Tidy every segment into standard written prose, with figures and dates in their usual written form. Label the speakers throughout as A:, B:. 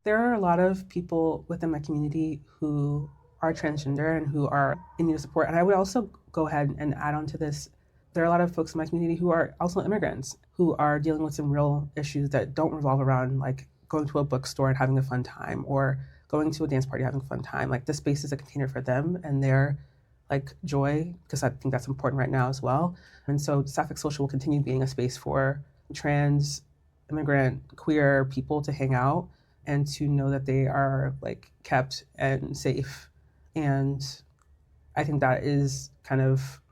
A: There are a lot of people within my community who are transgender and who are in need of support. And I would also go ahead and add on to this. There are a lot of folks in my community who are also immigrants who are dealing with some real issues that don't revolve around like going to a bookstore and having a fun time or going to a dance party, having a fun time. Like this space is a container for them and their like joy, because I think that's important right now as well. And so Sapphic Social will continue being a space for trans, immigrant, queer people to hang out and to know that they are like kept and safe. And I think that is kind of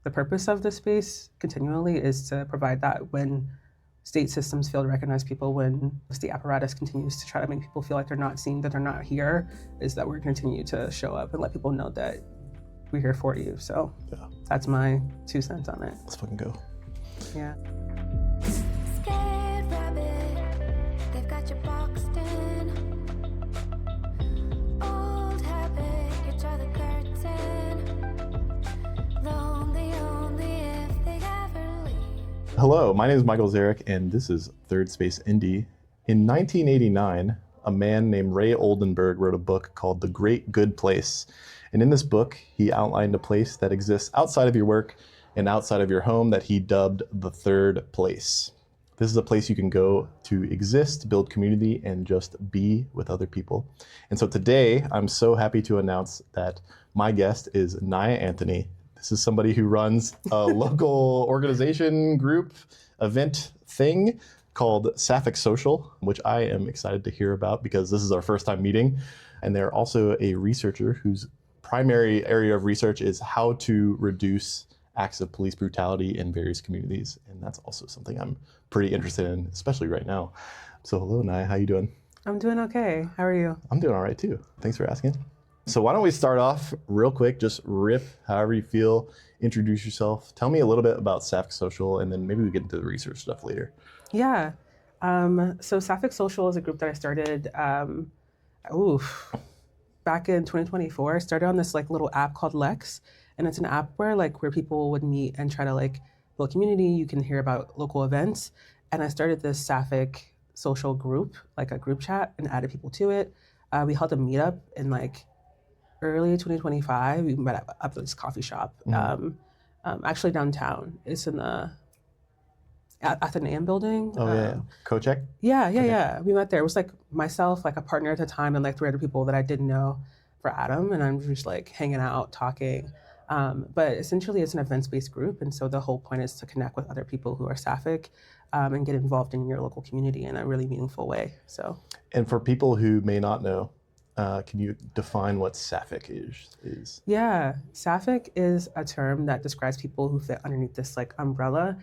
A: the purpose of this space continually, is to provide that when state systems fail to recognize people, when the state apparatus continues to try to make people feel like they're not seen, that they're not here, is that we're continue to show up and let people know that we're here for you. So yeah, that's my 2 cents on it.
B: Let's fucking go.
A: Yeah.
C: Scared rabbit, they've got you boxed in. Old habit, you draw the curtain. Lonely only if they ever leave.
B: Hello, my name is Michael Zarick, and this is Third Space Indy. In 1989, a man named Ray Oldenburg wrote a book called The Great Good Place. And in this book, he outlined a place that exists outside of your work and outside of your home that he dubbed the third place. This is a place you can go to exist, build community, and just be with other people. And so today, I'm so happy to announce that my guest is Nya Anthony. This is somebody who runs a local organization, group, event thing called Sapphic Social, which I am excited to hear about because this is our first time meeting. And they're also a researcher whose primary area of research is how to reduce acts of police brutality in various communities. And that's also something I'm pretty interested in, especially right now. So hello, Nya, how you doing?
A: I'm doing okay. How are you?
B: I'm doing all right too. Thanks for asking. So why don't we start off real quick, just rip however you feel, introduce yourself. Tell me a little bit about Sapphic Social, and then maybe we get into the research stuff later.
A: Yeah. So Sapphic Social is a group that I started back in 2024. I started on this like little app called Lex, and it's an app where people would meet and try to like build community. You can hear about local events. And I started this Sapphic Social group, like a group chat, and added people to it. We held a meetup in like early 2025. We met up at this coffee shop, actually downtown. It's in the Athenaeum building.
B: Oh yeah, Kochek?
A: Yeah. We met there. It was like myself, like a partner at the time, and like 3 other people that I didn't know for Adam, and I'm just like hanging out, talking. But essentially it's an events-based group, and so the whole point is to connect with other people who are Sapphic and get involved in your local community in a really meaningful way. So.
B: And for people who may not know, can you define what Sapphic is?
A: Yeah, Sapphic is a term that describes people who fit underneath this like umbrella.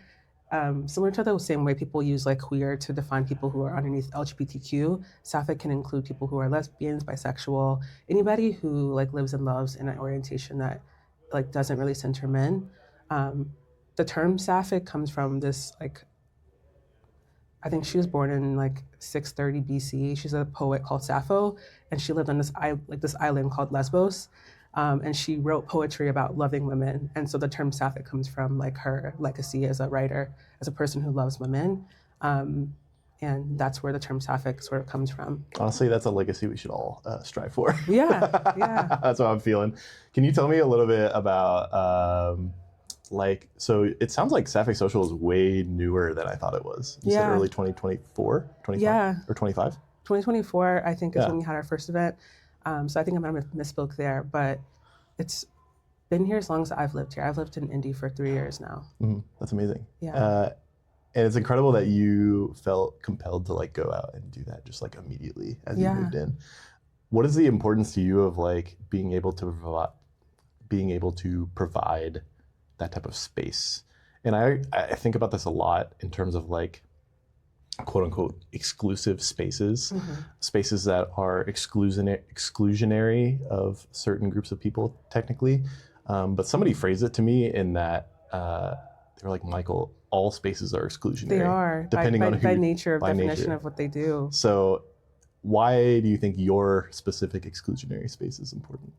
A: Similar to the same way people use like queer to define people who are underneath LGBTQ, Sapphic can include people who are lesbians, bisexual, anybody who like lives and loves in an orientation that like doesn't really center men. The term Sapphic comes from this like, I think she was born in like 630 BC. She's a poet called Sappho, and she lived on this island called Lesbos. And she wrote poetry about loving women. And so the term Sapphic comes from like her legacy as a writer, as a person who loves women. And that's where the term Sapphic sort of comes from.
B: Honestly, that's a legacy we should all strive for.
A: Yeah.
B: That's what I'm feeling. Can you tell me a little bit about, so it sounds like Sapphic Social is way newer than I thought it was. You said early 2024, 25, or 25?
A: 2024, I think, is when we had our first event. So I think I might have misspoke there, but it's been here as long as I've lived here. I've lived in Indy for 3 years now.
B: Mm-hmm. That's amazing.
A: Yeah.
B: And it's incredible that you felt compelled to like go out and do that just like immediately as you moved in. What is the importance to you of like being able to provide that type of space? And I think about this a lot in terms of like quote unquote exclusive spaces, spaces that are exclusionary of certain groups of people technically. But somebody phrased it to me in that they were like, Michael, all spaces are exclusionary.
A: They are,
B: depending on who,
A: by nature of definition
B: nature
A: of what they do.
B: So why do you think your specific exclusionary space is important?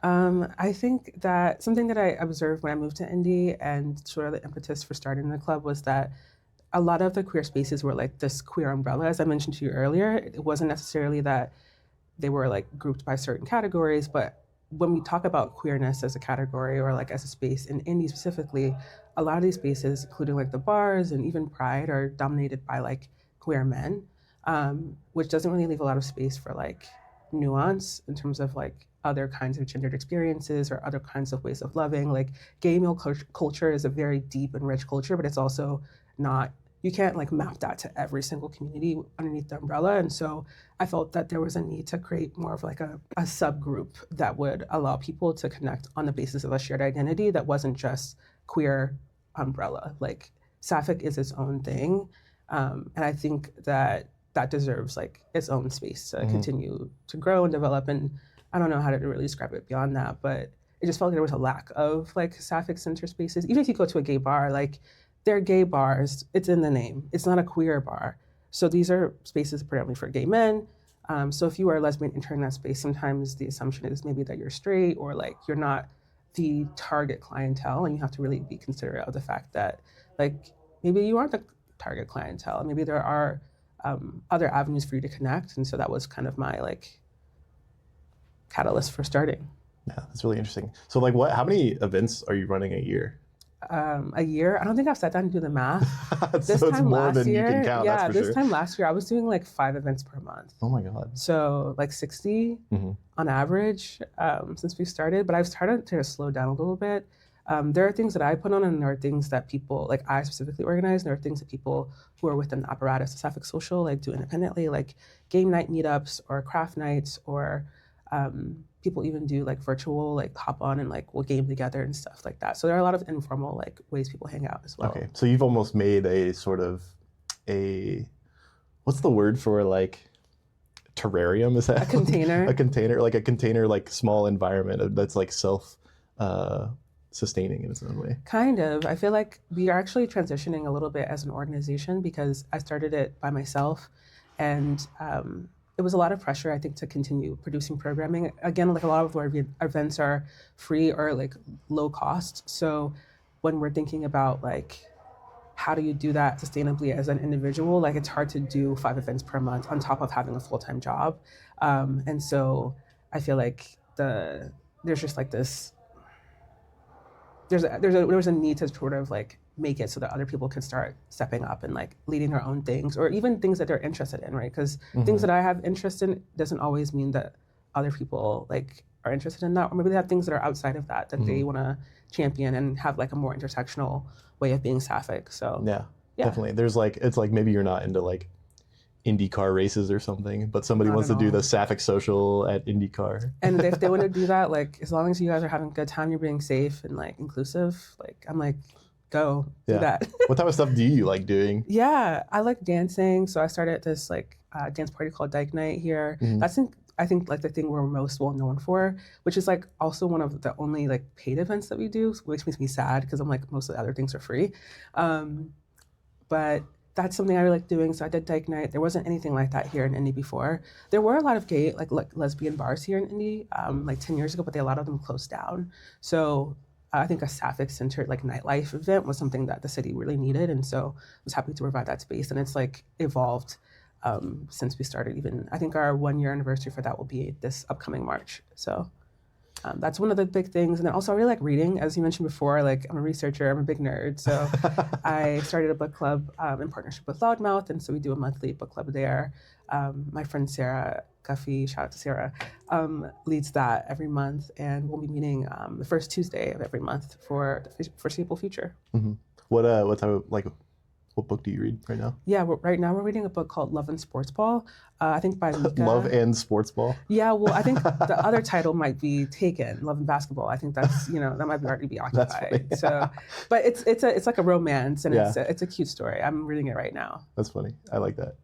A: I think that something that I observed when I moved to Indy and sort of the impetus for starting the club was that a lot of the queer spaces were like this queer umbrella, as I mentioned to you earlier. It wasn't necessarily that they were like grouped by certain categories, but when we talk about queerness as a category or like as a space in indie specifically, a lot of these spaces, including like the bars and even Pride, are dominated by like queer men, which doesn't really leave a lot of space for like nuance in terms of like other kinds of gendered experiences or other kinds of ways of loving. Like gay male culture is a very deep and rich culture, but it's also not, you can't like map that to every single community underneath the umbrella. And so I felt that there was a need to create more of like a subgroup that would allow people to connect on the basis of a shared identity that wasn't just queer umbrella. Like Sapphic is its own thing. And I think that that deserves like its own space to continue to grow and develop. And I don't know how to really describe it beyond that, but it just felt like there was a lack of like Sapphic center spaces. Even if you go to a gay bar, like they're gay bars, it's in the name. It's not a queer bar. So these are spaces predominantly for gay men. So if you are a lesbian entering that space, sometimes the assumption is maybe that you're straight or like you're not the target clientele, and you have to really be considerate of the fact that like maybe you aren't the target clientele. Maybe there are other avenues for you to connect. And so that was kind of my like catalyst for starting.
B: Yeah, that's really interesting. So like how many events are you running a year?
A: A year. I don't think I've sat down and do the math. This
B: So it's
A: time
B: more
A: last
B: than you
A: year,
B: can count,
A: yeah,
B: that's for
A: this
B: sure.
A: time last year, I was doing like 5 events per month.
B: Oh my God.
A: So like 60 on average since we started, but I've started to slow down a little bit. There are things that I put on, and there are things that people, like I specifically organize, and there are things that people who are within the apparatus of Sapphic Social like do independently, like game night meetups or craft nights, or people even do like virtual, like hop on and like we'll game together and stuff like that. So there are a lot of informal like ways people hang out as well.
B: Okay, so you've almost made a sort of what's the word for like terrarium? Is that
A: A container?
B: a container, like small environment that's like self-sustaining in its own way.
A: Kind of. I feel like we are actually transitioning a little bit as an organization because I started it by myself, and it was a lot of pressure, I think, to continue producing programming. Again, like a lot of our events are free or like low cost. So when we're thinking about like, how do you do that sustainably as an individual? Like it's hard to do 5 events per month on top of having a full-time job. And so I feel like there's just like this, there was a need to sort of like make it so that other people can start stepping up and like leading their own things, or even things that they're interested in, right? Because things that I have interest in doesn't always mean that other people like are interested in that, or maybe they have things that are outside of that they want to champion and have like a more intersectional way of being Sapphic. So
B: Yeah, definitely. There's like, it's like maybe you're not into like IndyCar races or something, but somebody
A: Not
B: wants to
A: at
B: do
A: all.
B: the Sapphic Social at IndyCar.
A: And if they want to do that, like as long as you guys are having a good time, you're being safe and like inclusive, like I'm like, go do that.
B: What type of stuff do you like doing?
A: Yeah, I like dancing. So I started this like dance party called Dyke Night here. That's I think like the thing we're most well known for, which is like also one of the only like paid events that we do, which makes me sad because I'm like most of the other things are free. But that's something I really like doing. So I did Dyke Night. There wasn't anything like that here in Indy before. There were a lot of gay, like lesbian bars here in Indy, like 10 years ago, but a lot of them closed down. So I think a Sapphic-centered like nightlife event was something that the city really needed. And so I was happy to provide that space. And it's like evolved since we started. Even I think our 1-year anniversary for that will be this upcoming March. So that's one of the big things. And then also I really like reading. As you mentioned before, like I'm a researcher, I'm a big nerd. So I started a book club in partnership with Loudmouth. And so we do a monthly book club there. My friend Sarah Guffey, shout out to Sarah, leads that every month. And we'll be meeting the first Tuesday of every month for the foreseeable future.
B: What type of like, what book do you read right now?
A: Yeah, right now we're reading a book called Love and Sports Ball. I think by Mika.
B: Love and Sports Ball?
A: Yeah, well, I think the other title might be Taken, Love and Basketball. I think that's, that might already be occupied.
B: That's
A: So, but it's like a romance, and
B: Yeah.
A: it's a cute story. I'm reading it right now.
B: That's funny. I like that.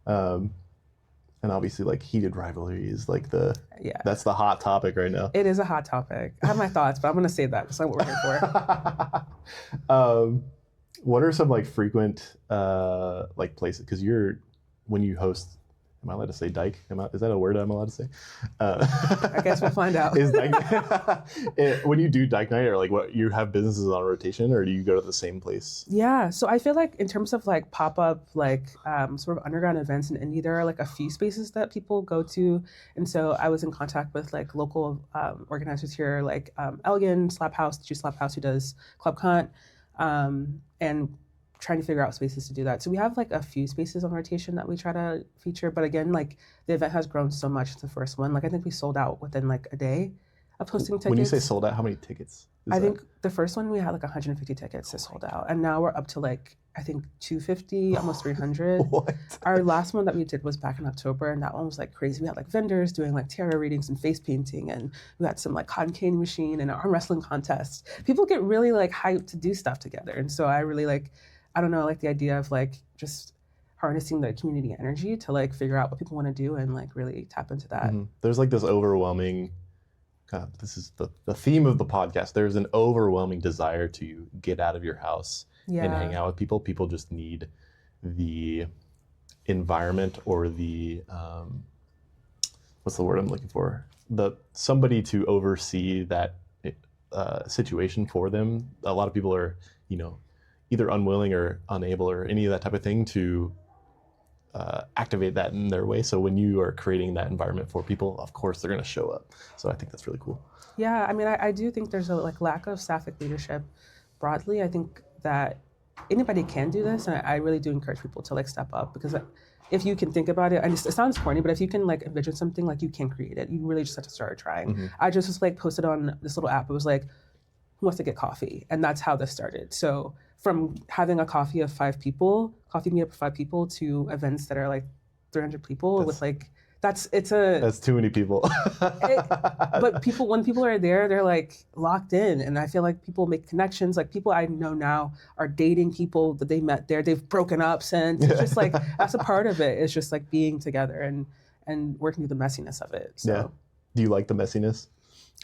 B: And obviously like heated rivalry is like that's the hot topic right now.
A: It is a hot topic. I have my thoughts, but I'm going to save that. That's not what we're here for.
B: What are some like frequent like places? Because when you host Am I allowed to say Dyke? Is that a word I'm allowed to say?
A: I guess we'll find out.
B: Is Dyke, when you do Dyke night, or like what, you have businesses on rotation, or do you go to the same place?
A: Yeah, so I feel like in terms of like pop-up, like sort of underground events in Indy, there are like a few spaces that people go to. And so I was in contact with like local organizers here, like Elgin, Slap House, Juice Slap House, who does Club Cunt, and trying to figure out spaces to do that. So we have like a few spaces on rotation that we try to feature. But again, like the event has grown so much. The first one, like I think we sold out within like a day of posting tickets.
B: When you say sold out, how many tickets?
A: I think the first one we had like 150 tickets that sold out, and now we're up to like I think 250, almost 300.
B: What?
A: Our last one that we did was back in October, and that one was like crazy. We had like vendors doing like tarot readings and face painting, and we had some like cotton candy machine and an arm wrestling contest. People get really like hyped to do stuff together, and so I really like, I don't know, I like the idea of like just harnessing the community energy to like figure out what people want to do and like really tap into that.
B: Mm-hmm. There's like this overwhelming, God, this is the theme of the podcast. There's an overwhelming desire to get out of your house and hang out with people. People just need the environment or the, what's the word I'm looking for? Somebody to oversee that situation for them. A lot of people are, either unwilling or unable or any of that type of thing to activate that in their way. So when you are creating that environment for people, of course they're going to show up. So I think that's really cool.
A: Yeah, I mean, I do think there's a like lack of Sapphic leadership broadly. I think that anybody can do this, and I really do encourage people to like step up, because if you can think about it, and it sounds corny, but if you can like envision something, like you can create it. You really just have to start trying. Mm-hmm. I just was like posted on this little app. It was like, who wants to get coffee? And that's how this started. So from having a coffee of 5 people, coffee meetup of 5 people, to events that are like 300 people with like, that's
B: too many people.
A: But when people are there, they're like locked in. And I feel like people make connections. Like people I know now are dating people that they met there. They've broken up since. It's just like, that's a part of it. It's just like being together and working through the messiness of it. So.
B: Yeah. Do you like the messiness?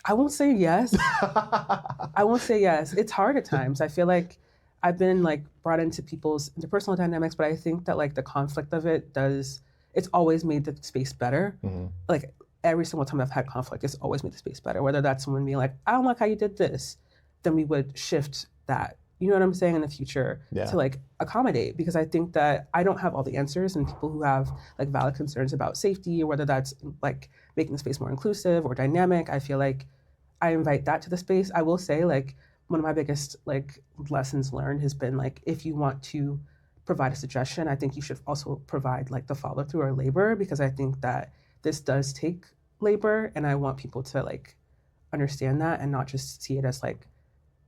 A: I won't say yes. I won't say yes. It's hard at times. I feel like I've been like brought into people's interpersonal dynamics, but I think that like the conflict of it's always made the space better. Mm-hmm. Like every single time I've had conflict, it's always made the space better. Whether that's someone being like, I don't like how you did this, then we would shift that. You know what I'm saying, in the future to like accommodate, because I think that I don't have all the answers, and people who have like valid concerns about safety, or whether that's like making the space more inclusive or dynamic, I feel like I invite that to the space. I will say like one of my biggest like lessons learned has been like, if you want to provide a suggestion, I think you should also provide like the follow through or labor, because I think that this does take labor, and I want people to like understand that and not just see it as like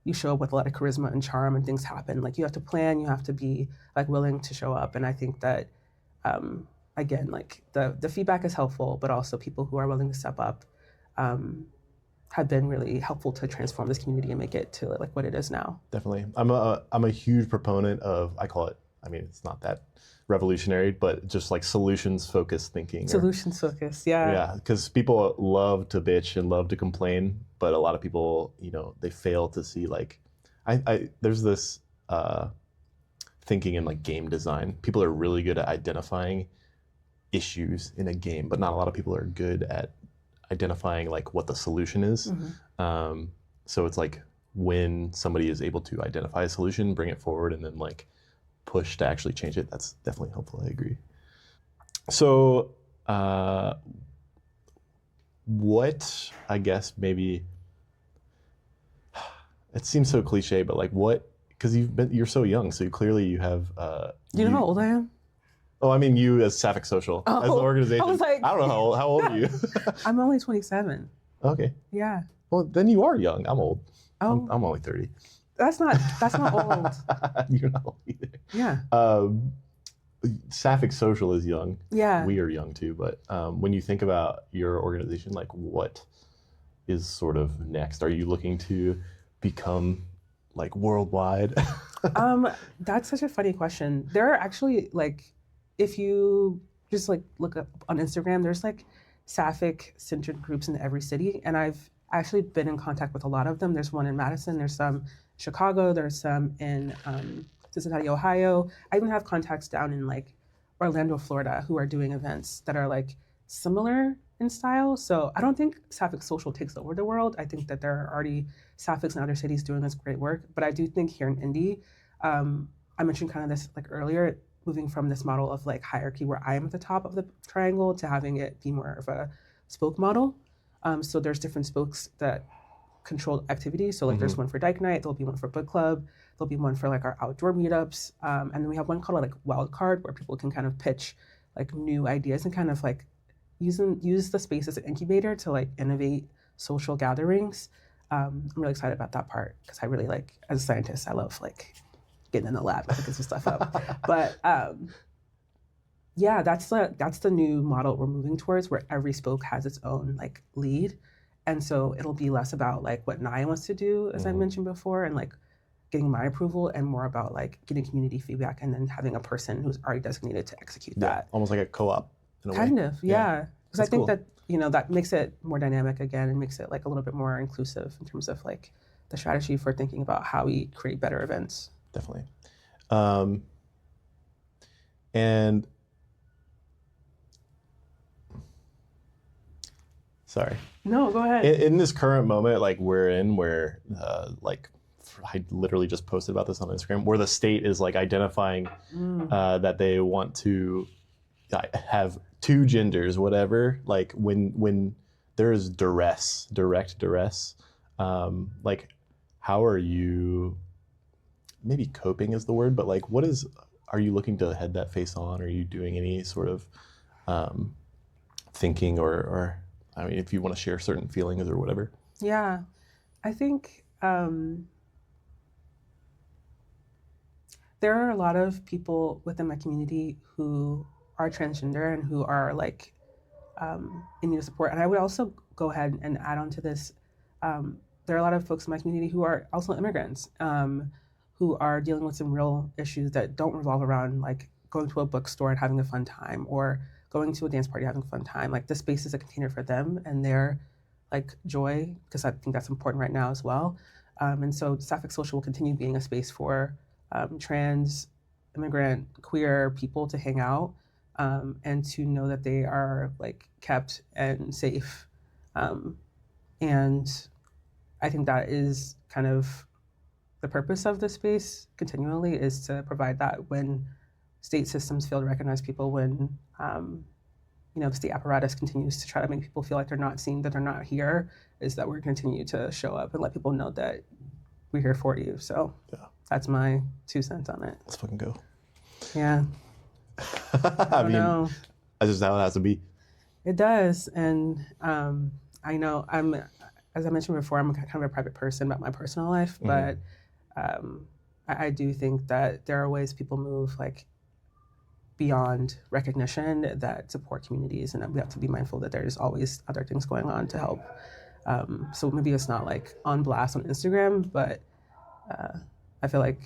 A: you show up with a lot of charisma and charm and things happen. Like you have to plan, you have to be like willing to show up. And I think that, again, like the feedback is helpful, but also people who are willing to step up have been really helpful to transform this community and make it to like what it is now.
B: Definitely. I'm a huge proponent of, I call it, I mean, it's not that revolutionary, but just like solutions-focused thinking.
A: Solutions focused, yeah.
B: Yeah, because people love to bitch and love to complain, but a lot of people, they fail to see like, there's this thinking in like game design. People are really good at identifying issues in a game, but not a lot of people are good at identifying like what the solution is. Mm-hmm. So it's like when somebody is able to identify a solution, bring it forward, and then like push to actually change it, that's definitely helpful. I agree. So what, I guess maybe, it seems so cliche, but like what, because you're so young, so clearly you have
A: do you know how old I am?
B: Oh, I mean you as Sapphic Social, as the organization.
A: I was like,
B: I don't know how old are you?
A: I'm only 27.
B: Okay.
A: Yeah.
B: Well, then you are young. I'm old.
A: Oh.
B: I'm only 30.
A: That's not old.
B: You're not old either.
A: Yeah.
B: Sapphic Social is young.
A: Yeah.
B: We are young too, but when you think about your organization, like what is sort of next? Are you looking to become like worldwide?
A: That's such a funny question. There are actually like, if you just like look up on Instagram, there's like Sapphic centered groups in every city, and I've actually been in contact with a lot of them. There's one in Madison, there's some in Chicago, there's some in Cincinnati, Ohio. I even have contacts down in like Orlando, Florida, who are doing events that are like similar in style. So I don't think Sapphic Social takes over the world. I think that there are already Saphics in other cities doing this great work. But I do think here in Indy, I mentioned kind of this like earlier, moving from this model of like hierarchy where I am at the top of the triangle to having it be more of a spoke model. So there's different spokes that control activities. So like there's one for Dyke night, there'll be one for book club, there'll be one for like our outdoor meetups. And then we have one called like wild card where people can kind of pitch like new ideas and kind of like use the space as an incubator to like innovate social gatherings. I'm really excited about that part because I really like, as a scientist, I love like getting in the lab and picking some stuff up. But yeah, that's the new model we're moving towards, where every spoke has its own like lead. And so it'll be less about like what Nya wants to do, as I mentioned before, and like getting my approval, and more about like getting community feedback and then having a person who's already designated to execute that.
B: Almost like a co-op in a way.
A: Kind of, yeah. Because I think
B: cool.
A: that, you know, that makes it more dynamic again and makes it like a little bit more inclusive in terms of like the strategy for thinking about how we create better events.
B: Definitely. And sorry.
A: No, go ahead.
B: In this current moment, like we're in, where like I literally just posted about this on Instagram, where the state is like identifying that they want to have two genders, whatever. Like when there is direct duress, like how are you? Maybe coping is the word, but like, are you looking to head that face on? Are you doing any sort of thinking or I mean, if you want to share certain feelings or whatever?
A: Yeah, I think there are a lot of people within my community who are transgender and who are like in need of support. And I would also go ahead and add on to this. There are a lot of folks in my community who are also immigrants, who are dealing with some real issues that don't revolve around like going to a bookstore and having a fun time, or going to a dance party, having a fun time. Like this space is a container for them and their like joy, because I think that's important right now as well. And so Sapphic Social will continue being a space for trans, immigrant, queer people to hang out and to know that they are like kept and safe. And I think that is kind of the purpose of this space continually, is to provide that when state systems fail to recognize people, when you know, the state apparatus continues to try to make people feel like they're not seen, that they're not here, is that we're continue to show up and let people know that we're here for you. So that's my 2 cents on it.
B: Let's fucking go.
A: Yeah.
B: I mean,
A: know.
B: That's just how it has to be.
A: It does. And I know as I mentioned before, I'm kind of a private person about my personal life, but I do think that there are ways people move like beyond recognition that support communities, and we have to be mindful that there's always other things going on to help. So maybe it's not like on blast on Instagram, but I feel like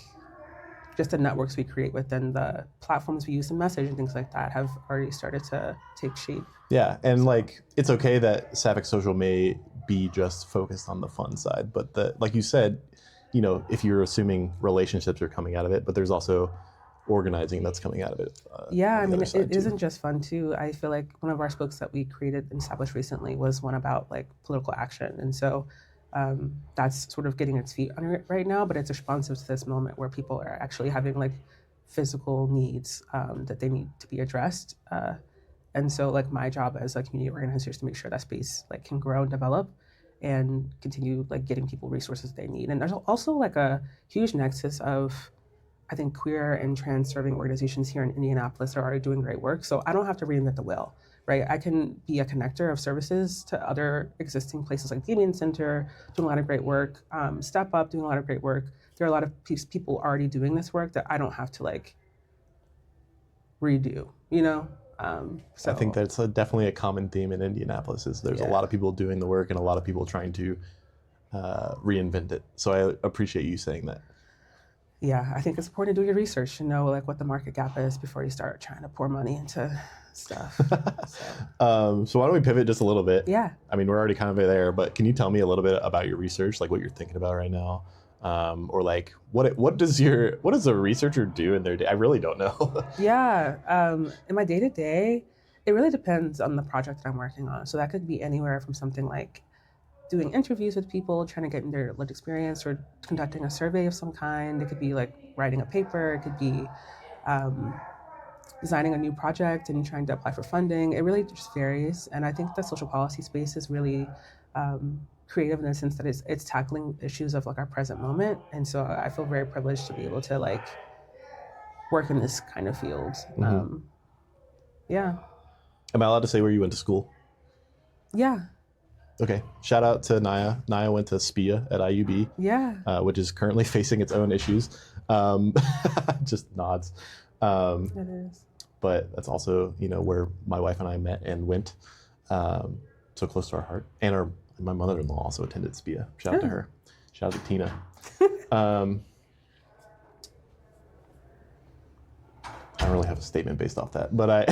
A: just the networks we create within the platforms we use to message and things like that have already started to take shape.
B: Yeah, and like it's okay that Sapphic Social may be just focused on the fun side, but like you said, you know, if you're assuming relationships are coming out of it, but there's also organizing that's coming out of it.
A: Yeah, I mean, it isn't just fun too. I feel like one of our spokes that we created and established recently was one about like political action. And so that's sort of getting its feet under it right now, but it's responsive to this moment where people are actually having like physical needs that they need to be addressed. And so like my job as a community organizer is to make sure that space like can grow and develop and continue like getting people resources they need. And there's also like a huge nexus of, I think, queer and trans serving organizations here in Indianapolis are already doing great work. So I don't have to reinvent the wheel, right? I can be a connector of services to other existing places like Lesbian Center, doing a lot of great work, Step Up, doing a lot of great work. There are a lot of people already doing this work that I don't have to like redo, you know? So
B: I think that's definitely a common theme in Indianapolis, is there's a lot of people doing the work and a lot of people trying to reinvent it. So I appreciate you saying that.
A: Yeah, I think it's important to do your research to know like what the market gap is before you start trying to pour money into stuff.
B: So why don't we pivot just a little bit?
A: Yeah.
B: I mean, we're already kind of there, but can you tell me a little bit about your research, like what you're thinking about right now, or like what does a researcher do in their day? I really don't know.
A: Yeah, in my day to day, it really depends on the project that I'm working on. So that could be anywhere from something like doing interviews with people, trying to get in their lived experience, or conducting a survey of some kind. It could be like writing a paper. It could be designing a new project and trying to apply for funding. It really just varies. And I think the social policy space is really creative in the sense that it's tackling issues of like our present moment. And so I feel very privileged to be able to like work in this kind of field. Yeah.
B: Am I allowed to say where you went to school?
A: Yeah.
B: Okay. Shout out to Nya. Nya went to SPIA at IUB.
A: Yeah.
B: Which is currently facing its own issues. Just nods.
A: It is.
B: But that's also, where my wife and I met and went, so close to our heart. And my mother-in-law also attended SPIA. Shout out to her. Shout out to Tina. I don't really have a statement based off that, but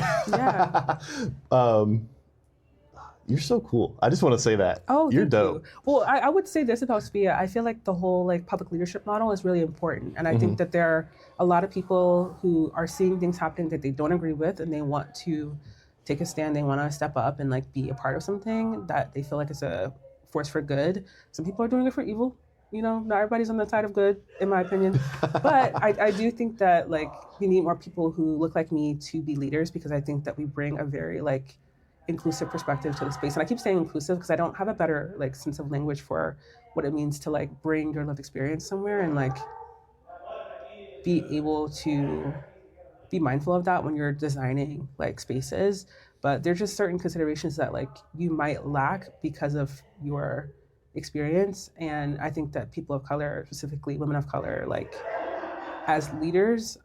B: you're so cool. I just want to say that.
A: Oh,
B: you're
A: thank
B: dope.
A: You. Well, I would say this about SPIA. I feel like the whole like public leadership model is really important. And I think that there are a lot of people who are seeing things happening that they don't agree with, and they want to take a stand. They want to step up and like be a part of something that they feel like is a force for good. Some people are doing it for evil. Not everybody's on the side of good, in my opinion. But I do think that like we need more people who look like me to be leaders, because I think that we bring a very like inclusive perspective to the space. And I keep saying inclusive because I don't have a better like sense of language for what it means to like bring your lived experience somewhere and like be able to be mindful of that when you're designing like spaces. But there's just certain considerations that like you might lack because of your experience. And I think that people of color, specifically women of color, like as leaders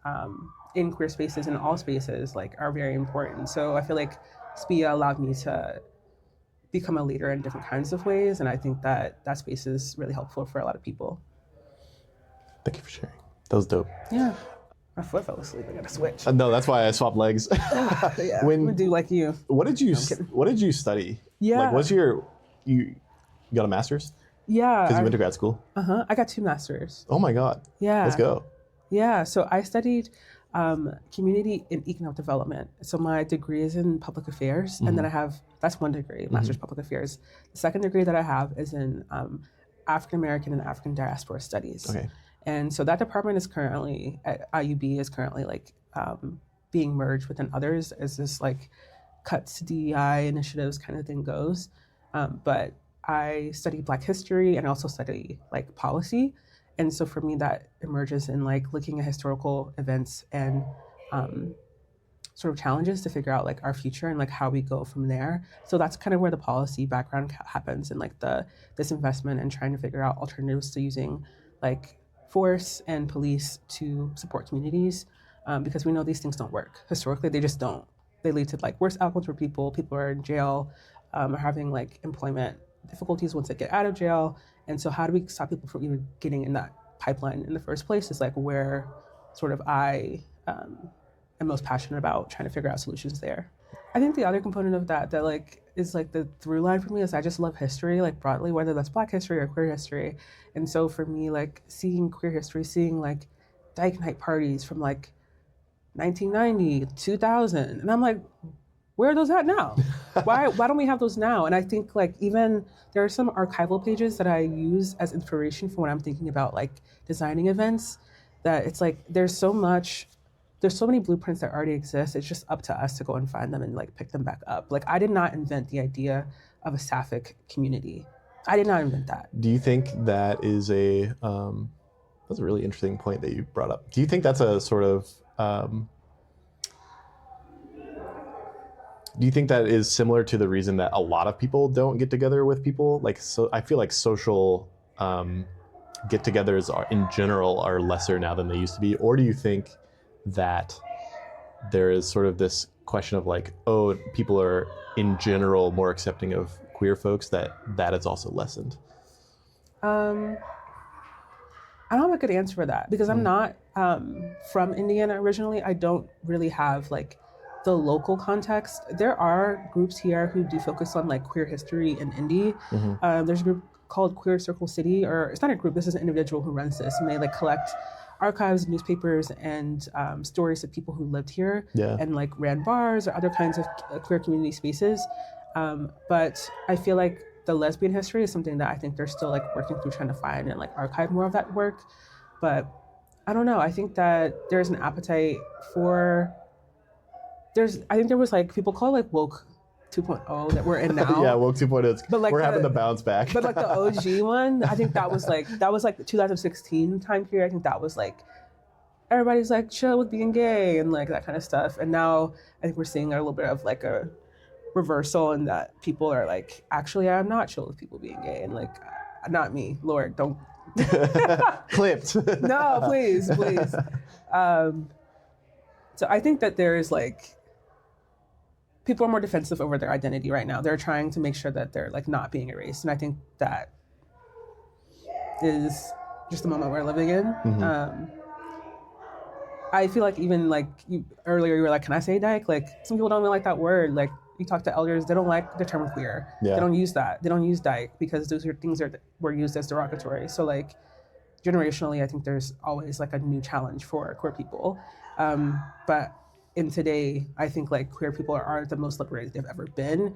A: in queer spaces and all spaces, like are very important. So I feel like SPIA allowed me to become a leader in different kinds of ways. And I think that that space is really helpful for a lot of people.
B: Thank you for sharing. That was dope.
A: Yeah. My foot fell asleep. I got to switch.
B: No, that's why I swapped legs.
A: Yeah, I'm gonna do like you.
B: What did you study?
A: Yeah.
B: Like, what's you got a master's?
A: Yeah.
B: Because you went to grad school?
A: I got 2 masters.
B: Oh my God.
A: Yeah.
B: Let's go.
A: Yeah. So I studied community and economic development. So my degree is in public affairs. And then that's one degree, master's public affairs. The second degree that I have is in African-American and African diaspora studies.
B: Okay.
A: And so that department is currently at IUB is currently like being merged within others as this like cuts to DEI initiatives kind of thing goes. But I study Black history and I also study like policy. And so for me, that emerges in like looking at historical events and sort of challenges to figure out like our future and like how we go from there. So that's kind of where the policy background happens, and like this investment and trying to figure out alternatives to using like force and police to support communities, because we know these things don't work. Historically, they just don't. They lead to like worse outcomes for people. People are in jail, are having like employment difficulties once they get out of jail. And so how do we stop people from even getting in that pipeline in the first place is like where sort of I am most passionate about trying to figure out solutions there. I think the other component of that like is like the through line for me is I just love history, like broadly, whether that's Black history or queer history. And so for me, like seeing queer history, seeing like Dyke night parties from like 1990, 2000, and I'm like, where are those at now? Why don't we have those now? And I think like even there are some archival pages that I use as inspiration for when I'm thinking about like designing events, that it's like there's so many blueprints that already exist. It's just up to us to go and find them and like pick them back up. Like I did not invent the idea of a Sapphic community. I did not invent that.
B: Do you think that is that's a really interesting point that you brought up. Do you think that's a sort of, do you think that is similar to the reason that a lot of people don't get together with people? Like, so I feel like social get-togethers in general are lesser now than they used to be. Or do you think that there is sort of this question of like, oh, people are in general more accepting of queer folks, that is also lessened?
A: I don't have a good answer for that because I'm not from Indiana originally. I don't really have like the local context, there are groups here who do focus on like queer history in Indy. There's a group called Queer Circle City, or it's not a group, this is an individual who runs this, and they like collect archives, newspapers, and stories of people who lived here and like ran bars or other kinds of queer community spaces. But I feel like the lesbian history is something that I think they're still like working through, trying to find and like archive more of that work. But I don't know, I think that there's an appetite for, I think there was like, people call it like woke 2.0 that we're in now.
B: Yeah, woke 2.0. But like we're having the bounce back.
A: But like the OG one, I think that was like the 2016 time period. I think that was like, everybody's like chill with being gay and like that kind of stuff. And now I think we're seeing a little bit of like a reversal in that people are like, actually, I'm not chill with people being gay. And like, not me, Lord, don't.
B: Clipped.
A: No, please. So I think that there is like, people are more defensive over their identity right now. They're trying to make sure that they're like not being erased. And I think that is just the moment we're living in. I feel like even like earlier you were like, can I say dyke? Like some people don't really like that word. Like you talk to elders, they don't like the term queer. They don't use that. They don't use dyke because those are things that were used as derogatory. So like generationally, I think there's always like a new challenge for queer people. But in today, I think like queer people are the most liberated they've ever been,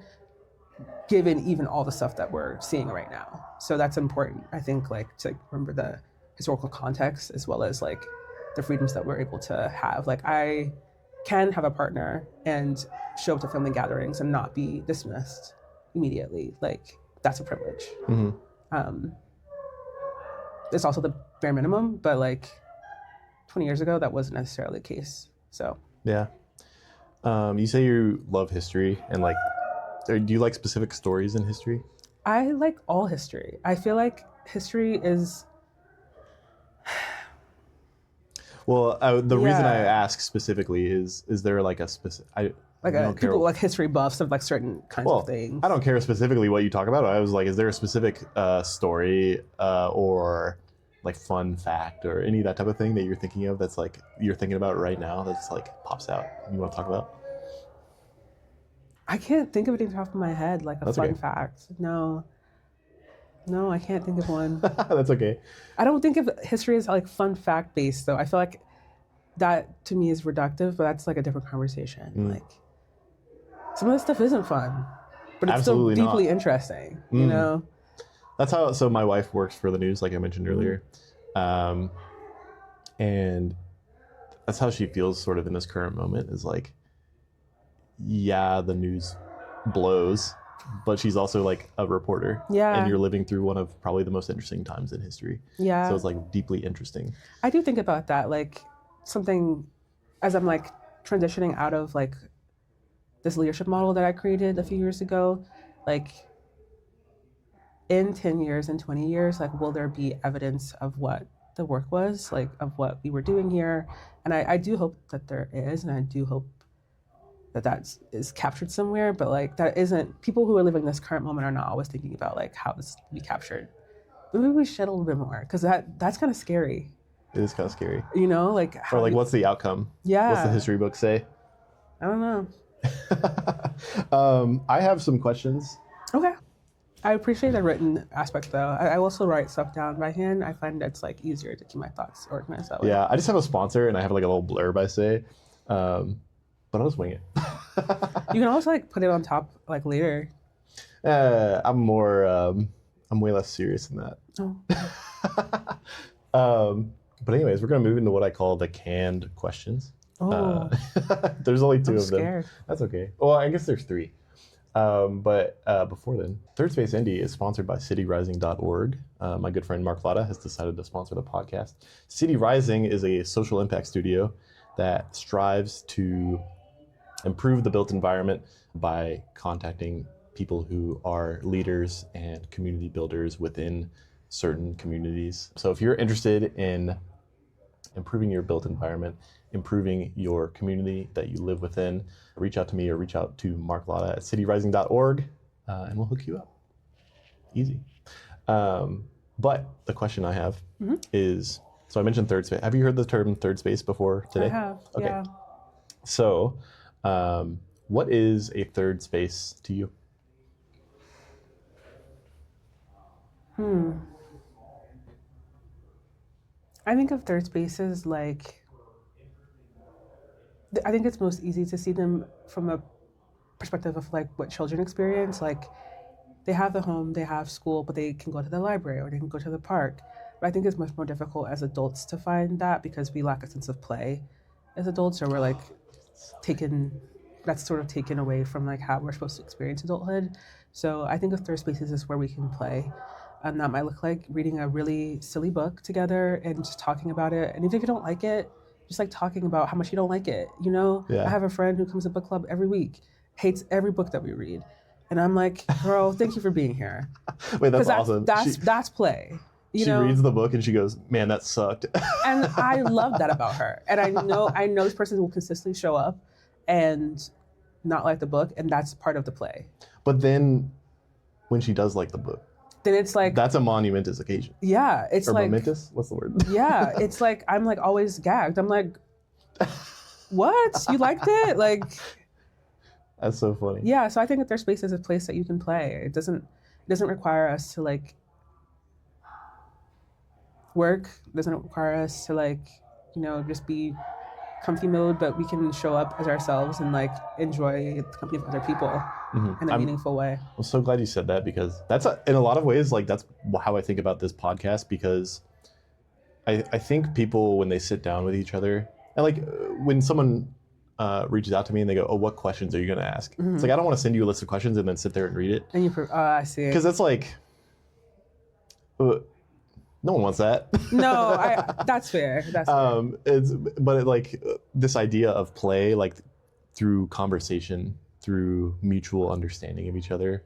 A: given even all the stuff that we're seeing right now. So that's important, I think, like to remember the historical context as well as like the freedoms that we're able to have. Like I can have a partner and show up to family gatherings and not be dismissed immediately. Like that's a privilege. It's also the bare minimum, but like 20 years ago, that wasn't necessarily the case. So
B: yeah. You say you love history and like, do you like specific stories in history?
A: I like all history. I feel like history is.
B: Well, the reason I ask specifically is there like a specific,
A: people like history buffs of like certain kinds of things.
B: I don't care specifically what you talk about. I was like, is there a specific story or like fun fact or any of that type of thing that you're thinking of that's like you're thinking about right now that's like pops out you want to talk about?
A: I can't think of it off the top of my head, like a fun fact. No, I can't think of one.
B: That's okay.
A: I don't think of history as like fun fact based though. I feel like that to me is reductive, but that's like a different conversation. Like some of this stuff isn't fun, but it's
B: Absolutely
A: still deeply
B: not.
A: interesting, you know?
B: That's how, so my wife works for the news, like I mentioned earlier. And that's how she feels sort of in this current moment is like, yeah, the news blows, but she's also like a reporter.
A: Yeah.
B: And you're living through one of probably the most interesting times in history.
A: Yeah.
B: So it's like deeply interesting.
A: I do think about that, like something as I'm like transitioning out of like this leadership model that I created a few years ago, like in 10 years and 20 years, like, will there be evidence of what the work was, like, of what we were doing here? And I do hope that there is, and I do hope that is captured somewhere, but, like, that isn't, people who are living this current moment are not always thinking about, like, how this will be captured. But maybe we should a little bit more, because that's kind of scary.
B: It is kind of scary.
A: You know, like...
B: Or, like, what's the outcome?
A: Yeah.
B: What's the history book say?
A: I don't know.
B: I have some questions.
A: Okay. I appreciate the written aspect, though. I also write stuff down by hand. I find it's like easier to keep my thoughts organized that way.
B: Yeah, I just have a sponsor, and I have like a little blurb I say, but I'll just wing it.
A: You can also like put it on top like later.
B: I'm way less serious than that.
A: Oh.
B: But anyways, we're gonna move into what I call the canned questions.
A: Oh.
B: There's only two
A: I'm
B: of
A: scared.
B: them. That's okay. Well, I guess there's three. But before then, Third Space Indy is sponsored by cityrising.org. My good friend Mark Latta has decided to sponsor the podcast. City Rising is a social impact studio that strives to improve the built environment by contacting people who are leaders and community builders within certain communities. So if you're interested in improving your built environment, improving your community that you live within, reach out to me or reach out to Mark Latta at cityrising.org, and we'll hook you up. Easy. But the question I have is, so I mentioned third space. Have you heard the term third space before today?
A: I have,
B: Okay.
A: yeah.
B: So What is a third space to you?
A: I think of third spaces like, I think it's most easy to see them from a perspective of like what children experience. Like they have the home, they have school, but they can go to the library or they can go to the park. But I think it's much more difficult as adults to find that because we lack a sense of play as adults, or we're like that's sort of taken away from like how we're supposed to experience adulthood. So I think of third spaces is where we can play. And that might look like reading a really silly book together and just talking about it. And even if you don't like it, just like talking about how much you don't like it. You know,
B: Yeah.
A: I have a friend who comes to book club every week, hates every book that we read. And I'm like, girl, thank you for being here.
B: Wait, that's
A: 'Cause
B: awesome.
A: That's play. You
B: She
A: know?
B: reads the book and she goes, man, that sucked.
A: And I love that about her. And I know this person will consistently show up and not like the book, and that's part of the play.
B: But then when she does like the book,
A: Then it's like,
B: that's a momentous occasion.
A: yeah, it's
B: Or
A: like,
B: momentous? What's the word?
A: yeah, it's like, I'm like always gagged. I'm like, what? You liked it? Like,
B: That's so funny.
A: yeah, so I think that their space is a place that you can play. It doesn't require us to like work. It doesn't require us to like, just be comfy mode, but we can show up as ourselves and like enjoy the company of other people in a meaningful way.
B: I'm so glad you said that, because that's in a lot of ways, like that's how I think about this podcast, because I think people, when they sit down with each other, and like when someone reaches out to me and they go, oh, what questions are you going to ask? It's like, I don't want to send you a list of questions and then sit there and read it.
A: And I see.
B: Because it's like, no one wants that.
A: No, that's fair. That's fair.
B: Like this idea of play, like through conversation, through mutual understanding of each other,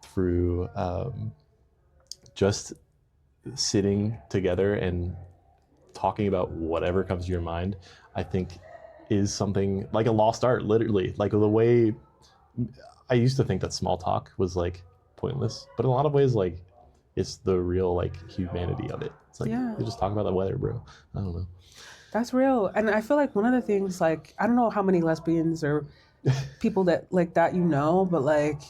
B: through just sitting together and talking about whatever comes to your mind, I think is something like a lost art, literally. Like the way I used to think that small talk was like pointless, but in a lot of ways, like it's the real like humanity of it. It's like, you just talk about the weather, bro. I don't know.
A: That's real. And I feel like one of the things, like, I don't know how many lesbians or people that like that, but like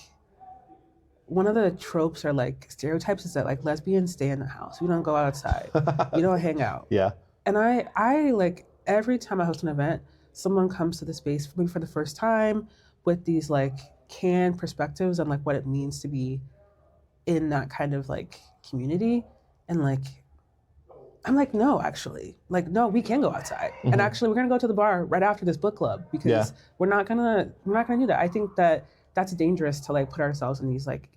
A: one of the tropes or like stereotypes is that like lesbians stay in the house. We don't go outside. You don't hang out.
B: Yeah.
A: And I like every time I host an event, someone comes to the space for me for the first time with these like canned perspectives on like what it means to be in that kind of like community. And like, I'm like, no, actually, like, no, we can go outside. And actually we're gonna go to the bar right after this book club, because we're not gonna do that. I think that that's dangerous to like put ourselves in these like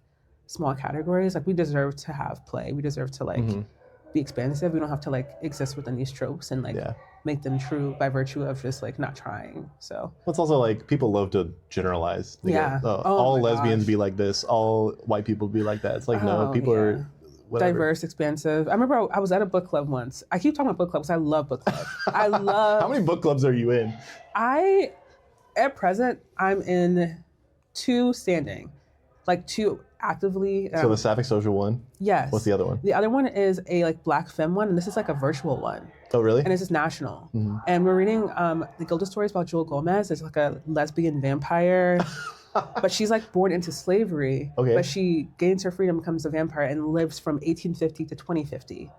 A: small categories. Like we deserve to have play. We deserve to like be expansive. We don't have to like exist within these tropes and like make them true by virtue of just like not trying. So
B: it's also like people love to generalize. They go, all lesbians be like this, all white people be like that. It's like, no, people are whatever.
A: Diverse, expansive. I remember I was at a book club once. I keep talking about book clubs. I love book clubs. I love.
B: How many book clubs are you in?
A: At present, I'm in 2 standing, like 2 actively.
B: So the Sapphic Social one?
A: Yes.
B: What's the other one?
A: The other one is a like Black femme one, and this is like a virtual one.
B: Oh, really?
A: And this is national. And we're reading the Gilded Stories about Jewel Gomez. It's like a lesbian vampire, but she's like born into slavery.
B: Okay.
A: But she gains her freedom, becomes a vampire, and lives from 1850 to 2050.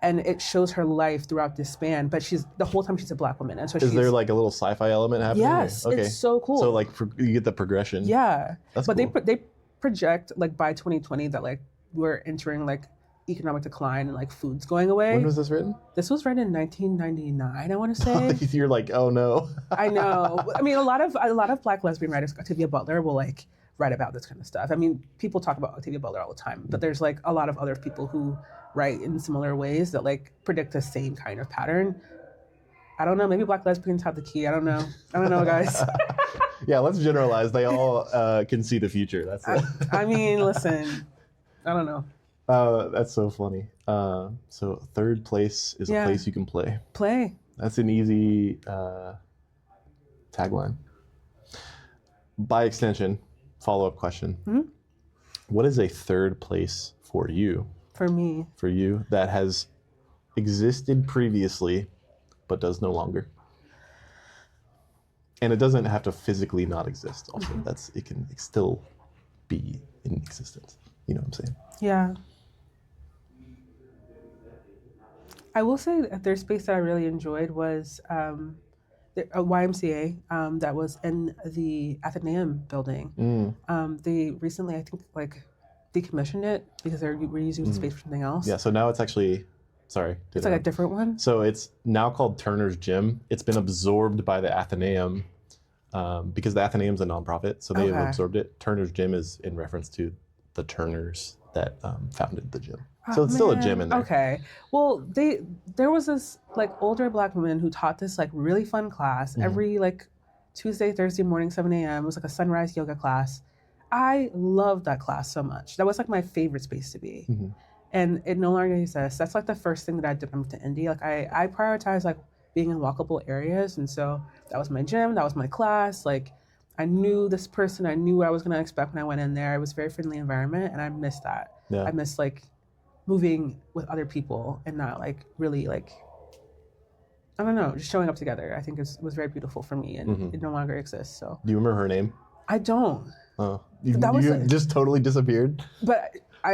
A: And it shows her life throughout this span, but the whole time she's a Black woman. And so
B: is there like a little sci-fi element happening?
A: Yes,
B: okay.
A: it's so cool.
B: So like you get the progression.
A: Yeah.
B: That's
A: but
B: cool.
A: they project like by 2020 that like we're entering like economic decline and like food's going away.
B: When was this written?
A: This was written in 1999, I want to say.
B: You're like, oh no.
A: I know. I mean, a lot of Black lesbian writers, Octavia Butler, will like write about this kind of stuff. I mean, people talk about Octavia Butler all the time, but there's like a lot of other people who write in similar ways that like predict the same kind of pattern. I don't know. Maybe Black lesbians have the key. I don't know, guys.
B: Yeah, let's generalize. They all can see the future. That's it.
A: I mean, listen. I don't know.
B: That's so funny. So third place is a place you can play.
A: Play.
B: That's an easy tagline. By extension, follow-up question. What is a third place for you?
A: For me.
B: For you that has existed previously but does no longer? And it doesn't have to physically not exist. Also, it can still be in existence. You know what I'm saying?
A: Yeah. I will say that their space that I really enjoyed was a YMCA that was in the Athenaeum building. They recently, I think, like decommissioned it because they're reusing the space for something else.
B: Yeah. So now it's actually, sorry.
A: It's like a different one.
B: So it's now called Turner's Gym. It's been absorbed by the Athenaeum because the Athenaeum's a nonprofit, so they have absorbed it. Turner's Gym is in reference to the Turners that founded the gym. So it's still a gym in there.
A: Okay. Well, there was this like older Black woman who taught this like really fun class every like Tuesday, Thursday morning, 7 a.m. It was like a sunrise yoga class. I loved that class so much. That was like my favorite space to be. And it no longer exists. That's like the first thing that I did when I moved to Indy. Like I prioritize like being in walkable areas. And so that was my gym, that was my class. Like I knew this person, I knew what I was gonna expect when I went in there. It was a very friendly environment and I missed that.
B: Yeah.
A: I missed like moving with other people and not like really like, I don't know, just showing up together. I think was very beautiful for me and it no longer exists. So.
B: Do you remember her name?
A: I don't.
B: Oh, you just totally disappeared?
A: But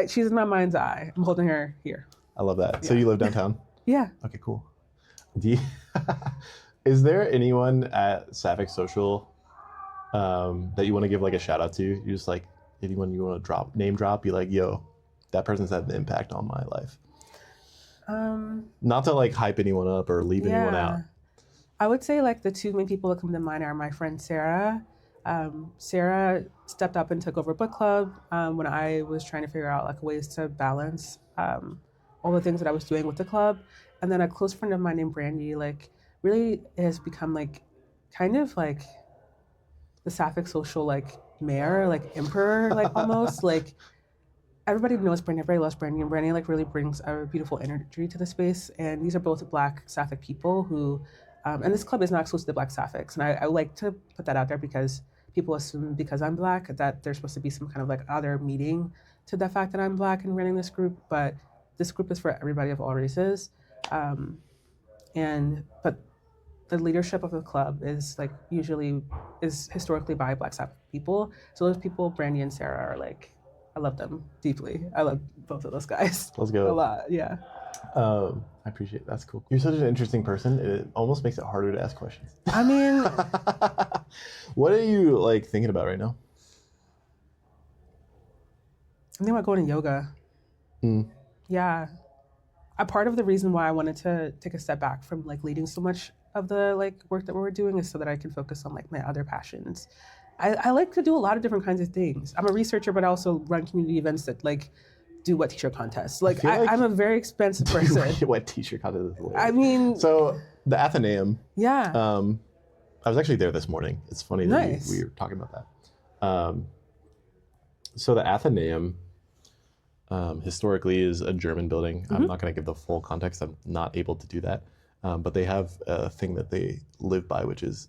A: she's in my mind's eye. I'm holding her here.
B: I love that. So you live downtown?
A: Yeah.
B: Okay, cool. Is there anyone at Sapphic Social that you want to give like a shout out to? You just like anyone you want to name drop, be like, yo, that person's had an impact on my life. Not to like hype anyone up or leave anyone out.
A: I would say like the two main people that come to mind are my friend Sarah. Sarah stepped up and took over book club when I was trying to figure out like ways to balance all the things that I was doing with the club. And then a close friend of mine named Brandy like really has become like kind of like the Sapphic Social like mayor, like emperor, like almost like everybody knows Brandy, everybody loves Brandy, and Brandy like really brings a beautiful energy to the space. And these are both Black Sapphic people who, and this club is not exclusive to Black Sapphics. And I like to put that out there because people assume because I'm Black that there's supposed to be some kind of like other meaning to the fact that I'm Black and running this group. But this group is for everybody of all races. But the leadership of the club is like is historically by Black Sapphic people. So those people, Brandy and Sarah, are like, I love them deeply. I love both of those guys.
B: Let's go.
A: A lot, yeah.
B: I appreciate it. That's cool. You're such an interesting person. It almost makes it harder to ask questions.
A: I mean,
B: what are you like thinking about right now?
A: I'm thinking about going to yoga. Yeah. A part of the reason why I wanted to take a step back from like leading so much of the like work that we were doing is so that I can focus on like my other passions. I like to do a lot of different kinds of things. I'm a researcher, but I also run community events that like do wet t-shirt contests. Like I'm a very expensive person.
B: Wet t-shirt contest.
A: I mean,
B: so the Athenaeum.
A: Yeah.
B: I was actually there this morning. It's funny that we were talking about that. So the Athenaeum historically is a German building. I'm not going to give the full context. I'm not able to do that. But they have a thing that they live by, which is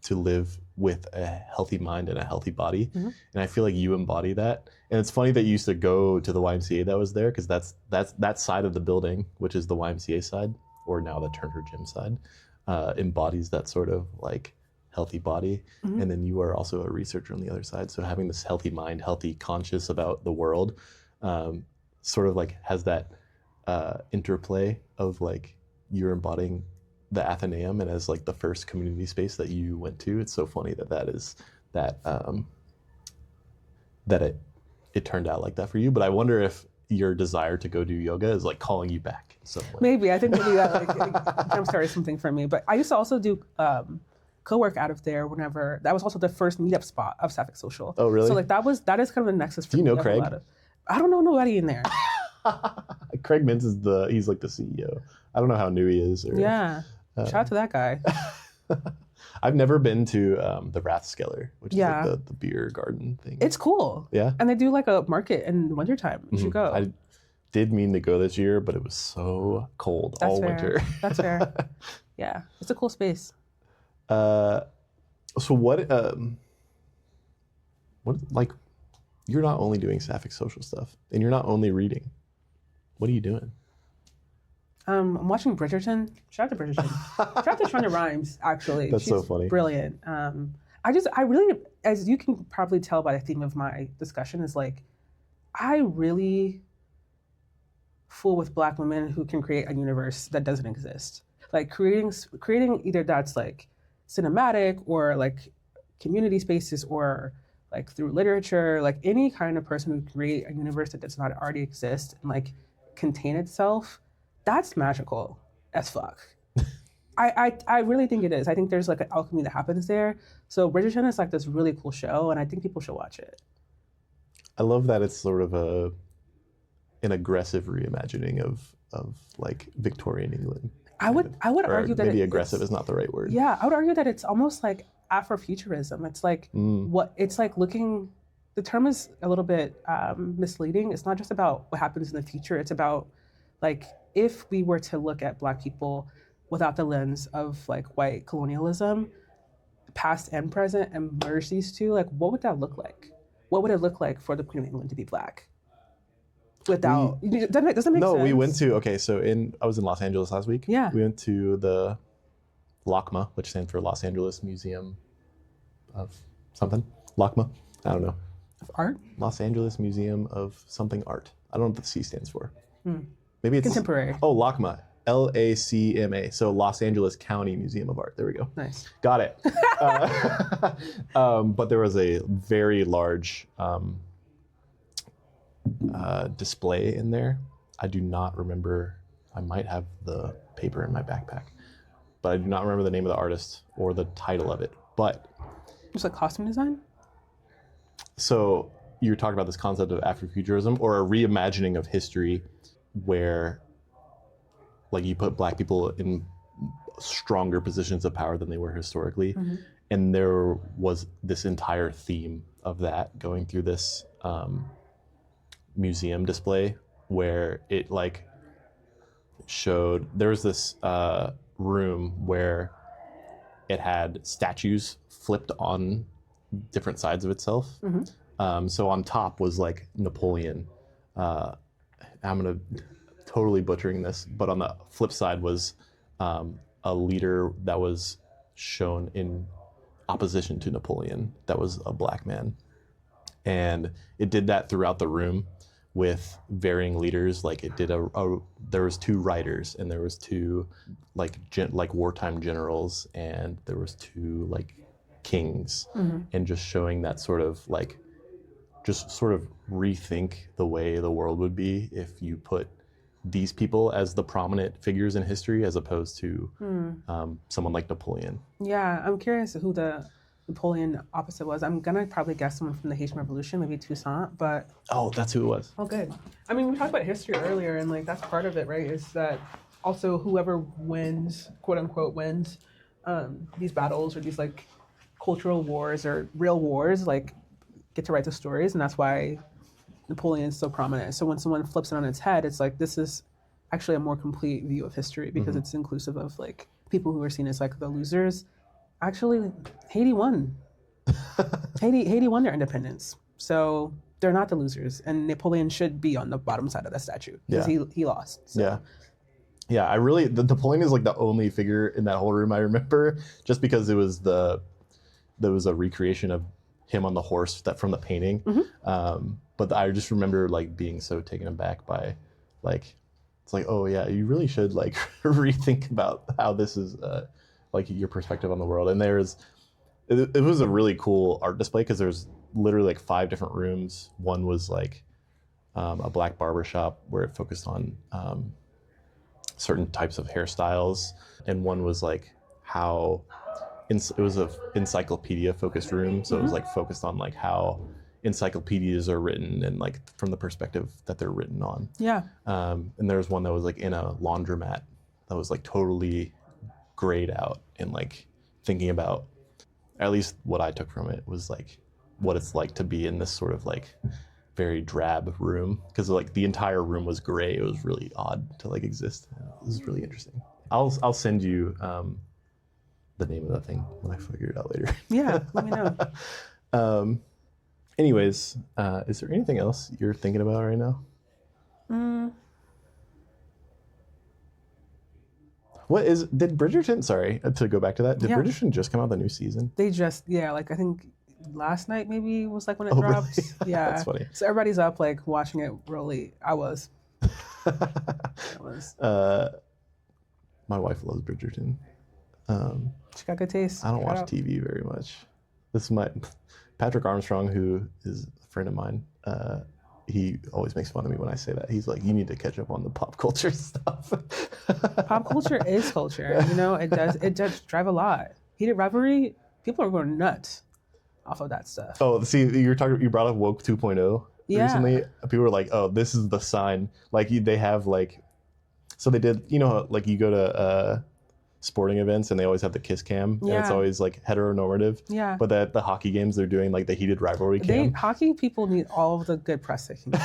B: to live with a healthy mind and a healthy body. And I feel like you embody that. And it's funny that you used to go to the YMCA that was there, because that's that side of the building, which is the YMCA side, or now the Turner Gym side, embodies that sort of like healthy body. And then you are also a researcher on the other side. So having this healthy mind, healthy conscious about the world, sort of like has that interplay of like you're embodying the Athenaeum, and as like the first community space that you went to. It's so funny that it turned out like that for you. But I wonder if your desire to go do yoga is like calling you back in some way.
A: Maybe. I think maybe that like jump-started something for me. But I used to also do co-work out of there whenever. That was also the first meetup spot of Sapphic Social.
B: Oh, really?
A: So like that is kind of the nexus for
B: me. Do you know
A: of
B: Craig?
A: I don't know nobody in there.
B: Craig Mintz is he's like the CEO. I don't know how new he is.
A: Yeah. Shout out to that guy.
B: I've never been to the Rathskeller, which is like the beer garden thing.
A: It's cool.
B: Yeah.
A: And they do like a market in the wintertime. You should go.
B: I did mean to go this year, but it was so cold all winter.
A: That's fair. Yeah. It's a cool space.
B: So what like, you're not only doing Sapphic Social stuff, and you're not only reading. What are you doing?
A: I'm watching Bridgerton. Shout out to Bridgerton. Shout out to Shonda Rhimes, actually.
B: That's
A: She's
B: so funny.
A: Brilliant. I really, as you can probably tell by the theme of my discussion, is like, I really fool with Black women who can create a universe that doesn't exist. Like creating either that's like cinematic or like community spaces or like through literature, like any kind of person who create a universe that does not already exist and like contain itself, that's magical as fuck. I really think it is. I think there's like an alchemy that happens there. So Bridgerton is like this really cool show, and I think people should watch it.
B: I love that it's sort of an aggressive reimagining of like Victorian England.
A: I would
B: Or
A: argue that
B: maybe aggressive is not the right word.
A: Yeah, I would argue that it's almost like Afrofuturism. It's like what it's like looking. The term is a little bit misleading. It's not just about what happens in the future. It's about like if we were to look at Black people without the lens of like white colonialism, past and present, and merge these two, like what would that look like? What would it look like for the Queen of England to be Black? Without does that make sense?
B: No, we went to I was in Los Angeles last week.
A: Yeah.
B: We went to the LACMA, which stands for Los Angeles Museum of something. LACMA, I don't know.
A: Of art?
B: Los Angeles Museum of something art. I don't know what the C stands for. Maybe it's
A: Contemporary.
B: Oh, LACMA, LACMA. So Los Angeles County Museum of Art. There we go.
A: Nice.
B: Got it. But there was a very large display in there. I do not remember. I might have the paper in my backpack, but I do not remember the name of the artist or the title of it. But
A: Just like costume design?
B: so you're talking about this concept of Afrofuturism or a reimagining of history where like you put Black people in stronger positions of power than they were historically. And there was this entire theme of that going through this museum display where it like showed, there was this room where it had statues flipped on different sides of itself. So on top was like Napoleon. I'm gonna totally butchering this, but on the flip side was a leader that was shown in opposition to Napoleon that was a Black man. And it did that throughout the room with varying leaders. Like it did there was two writers and there was two like wartime generals and there was two like kings, and just showing that sort of like just sort of rethink the way the world would be if you put these people as the prominent figures in history as opposed to someone like Napoleon.
A: Yeah, I'm curious who the Napoleon opposite was. I'm gonna probably guess someone from the Haitian Revolution, maybe Toussaint, but...
B: Oh, that's who it was.
A: Oh, good. I mean, we talked about history earlier, and like that's part of it, right? Is that also whoever wins, quote unquote, wins these battles or these like cultural wars or real wars, like get to write the stories, and that's why Napoleon is so prominent. So when someone flips it on its head, it's like this is actually a more complete view of history because it's inclusive of like people who are seen as like the losers. Actually, Haiti won. Haiti won their independence, so they're not the losers, and Napoleon should be on the bottom side of the statue because he lost. So.
B: Yeah. I really Napoleon is like the only figure in that whole room I remember, just because there was a recreation of him on the horse that from the painting. But I just remember like being so taken aback by like, it's like, oh yeah, you really should like rethink about how this is like your perspective on the world. And it was a really cool art display because there's literally like 5 different rooms. One was like a Black barber shop where it focused on certain types of hairstyles. And one was like how it was a encyclopedia focused room. So it was like focused on like how encyclopedias are written and like from the perspective that they're written on.
A: Yeah.
B: And there was one that was like in a laundromat that was like totally grayed out, and like thinking about, at least what I took from it was like what it's like to be in this sort of like very drab room, because like the entire room was gray. It was really odd to like exist. It was really interesting. I'll send you the name of that thing when I figure it out later.
A: Yeah, let me know.
B: Anyways, is there anything else you're thinking about right now? Did Bridgerton, sorry, to go back to that, did
A: Yeah.
B: Bridgerton just come out the new season?
A: They just, yeah, like I think last night maybe was like when it
B: Oh,
A: dropped.
B: really?
A: Yeah.
B: That's funny.
A: So everybody's up like watching it real late. I was.
B: My wife loves Bridgerton.
A: She got good taste.
B: I don't
A: Shout
B: watch
A: out.
B: TV very much. This is Patrick Armstrong, who is a friend of mine. He always makes fun of me when I say that. He's like, "You need to catch up on the pop culture stuff."
A: Pop culture is culture. You know, it does drive a lot. Heated rivalry, people are going nuts off of that stuff.
B: Oh, see, you brought up woke 2.0
A: Yeah.
B: recently. People were like, "Oh, this is the sign." Like they have like, so they did. You know, like you go to sporting events and they always have the kiss cam, and it's
A: Yeah.
B: always like heteronormative.
A: Yeah.
B: But at the hockey games, they're doing like the heated rivalry cam.
A: Hockey people need all of the good press they can get.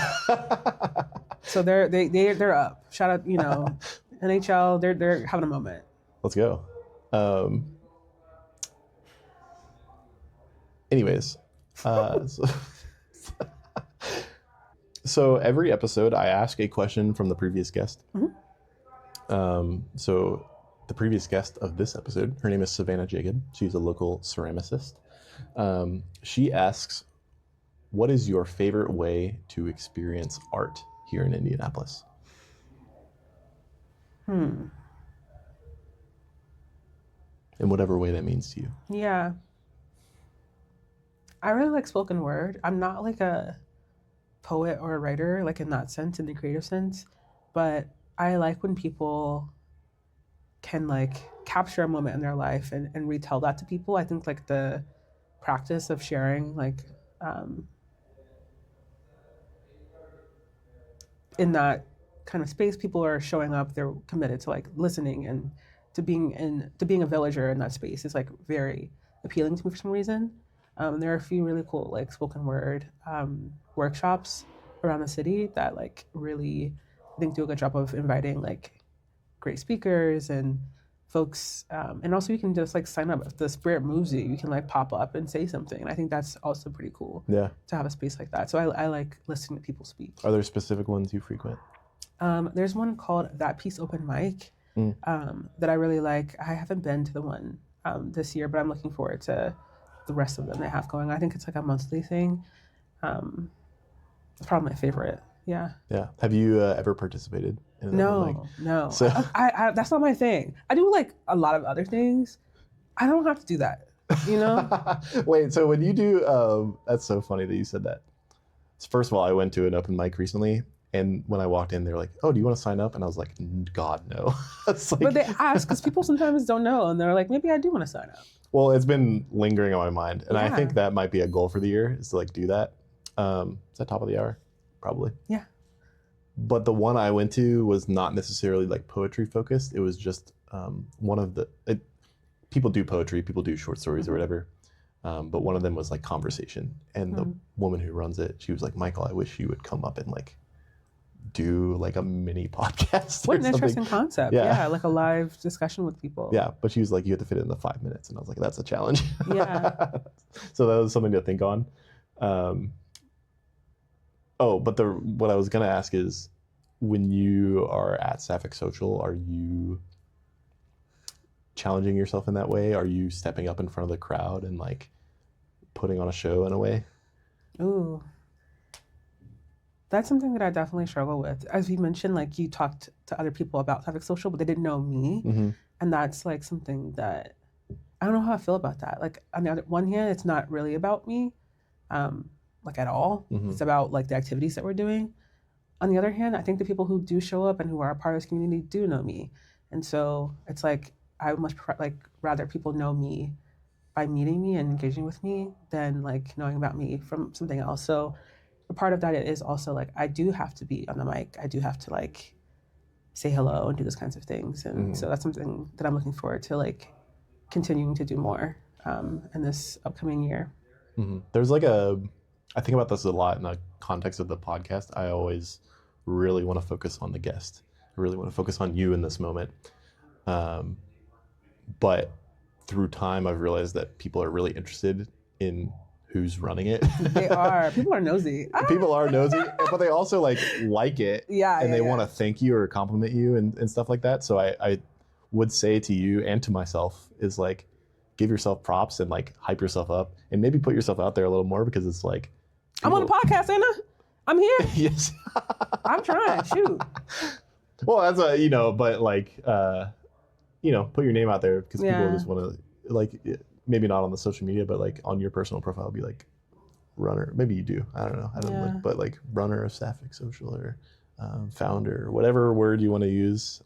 A: So they're up. Shout out, you know, NHL. They're having a moment.
B: Let's go. Anyways, so every episode I ask a question from the previous guest. So the previous guest of this episode, her name is Savannah Jacob. She's a local ceramicist. She asks, what is your favorite way to experience art here in Indianapolis? In whatever way that means to you.
A: Yeah. I really like spoken word. I'm not like a poet or a writer, like in that sense, in the creative sense, but I like when people can like capture a moment in their life and retell that to people. I think like the practice of sharing like in that kind of space, people are showing up, they're committed to like listening and to being a villager in that space is like very appealing to me for some reason. There are a few really cool like spoken word workshops around the city that like really I think do a good job of inviting like great speakers and folks, and also you can just like sign up if the spirit moves you. You can like pop up and say something, and I think that's also pretty cool.
B: Yeah.
A: To have a space like that. So I like listening to people speak.
B: Are there specific ones you frequent?
A: There's one called That Piece Open Mic that I really like. I haven't been to the one this year, but I'm looking forward to the rest of them they have going. I think it's like a monthly thing. It's probably my favorite. Yeah.
B: Yeah. Have you ever participated in an open mic?
A: No.
B: So-
A: I that's not my thing. I do like a lot of other things. I don't have to do that, you know?
B: Wait, so when you do, that's so funny that you said that. So first of all, I went to an open mic recently, and when I walked in, they were like, "Oh, do you want to sign up?" And I was like, "God, no." It's like,
A: But they ask because people sometimes don't know, and they're like, maybe I do want to sign up.
B: well, it's been lingering on my mind, and I
A: Yeah.
B: think that might be a goal for the year is to like do that. Is that top of the hour? Probably.
A: Yeah.
B: But the one I went to was not necessarily like poetry focused. It was just one of the people do poetry, people do short stories or whatever. But one of them was like conversation, and the woman who runs it, she was like, "Michael, I wish you would come up and like do like a mini podcast."
A: What
B: or
A: an
B: something."
A: interesting concept.
B: Yeah.
A: Yeah, like a live discussion with people.
B: Yeah, but she was like, "You have to fit it in the 5 minutes," and I was like, "That's a challenge."
A: Yeah.
B: So that was something to think on. But what I was gonna ask is, when you are at Sapphic Social, are you challenging yourself in that way? Are you stepping up in front of the crowd and like putting on a show in a way?
A: Ooh. That's something that I definitely struggle with. As you mentioned, like you talked to other people about Sapphic Social, but they didn't know me.
B: Mm-hmm.
A: And that's like something that I don't know how I feel about that. Like on the other one hand, it's not really about me, like at all.
B: Mhm.
A: It's about like the activities that we're doing. On the other hand, I think the people who do show up and who are a part of this community do know me. And so it's like I would much rather people know me by meeting me and engaging with me than like knowing about me from something else. So a part of that is also like I do have to be on the mic. I do have to like say hello and do those kinds of things. And so that's something that I'm looking forward to like continuing to do more in this upcoming year.
B: Mm-hmm. There's like I think about this a lot in the context of the podcast. I always really want to focus on the guest. I really want to focus on you in this moment. But through time, I've realized that people are really interested in who's running it.
A: They are. People are nosy.
B: People are nosy, but they also like it.
A: Yeah,
B: And
A: yeah,
B: they
A: yeah.
B: want to thank you or compliment you and stuff like that. So I would say to you and to myself is like, give yourself props and like hype yourself up and maybe put yourself out there a little more, because it's like
A: I'm on the podcast, Anna. I'm here.
B: Yes.
A: I'm trying. Shoot.
B: Well, that's but like put your name out there, because people just want to, like, maybe not on the social media, but like on your personal profile, be like runner. Maybe you do. I don't know. But like runner of Sapphic Social, or founder, or whatever word you want to use.